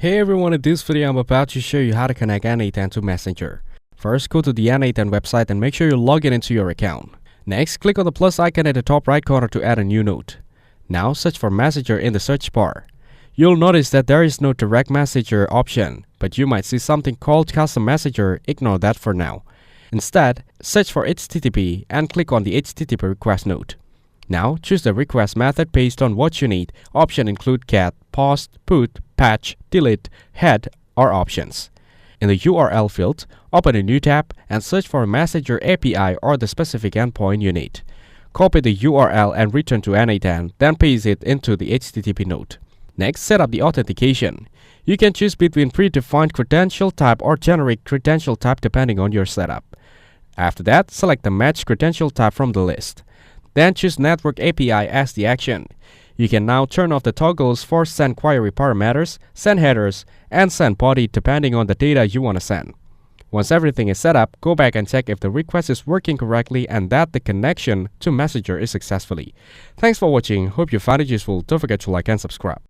Hey everyone, in this video I'm about to show you how to connect n8n to Messenger. First, go to the n8n website and make sure you log in into your account. Next, click on the plus icon at the top right corner to add a new note. Now, search for Messenger in the search bar. You'll notice that there is no direct messenger option, but you might see something called custom messenger. Ignore that for now. Instead, search for HTTP and click on the HTTP request node. Now, choose the request method based on what you need. Options include GET, POST, PUT, patch, delete, head, or options. In the URL field, open a new tab and search for a Messenger API or the specific endpoint you need. Copy the URL and return to n8n, then paste it into the HTTP node. Next, set up the authentication. You can choose between predefined credential type or generic credential type depending on your setup. After that, select the match credential type from the list. Then choose Network API as the action. You can now turn off the toggles for send query parameters, send headers, and send body depending on the data you want to send. Once everything is set up, go back and check if the request is working correctly and that the connection to Messenger is successfully. Thanks for watching. Hope you found it useful. Don't forget to like and subscribe.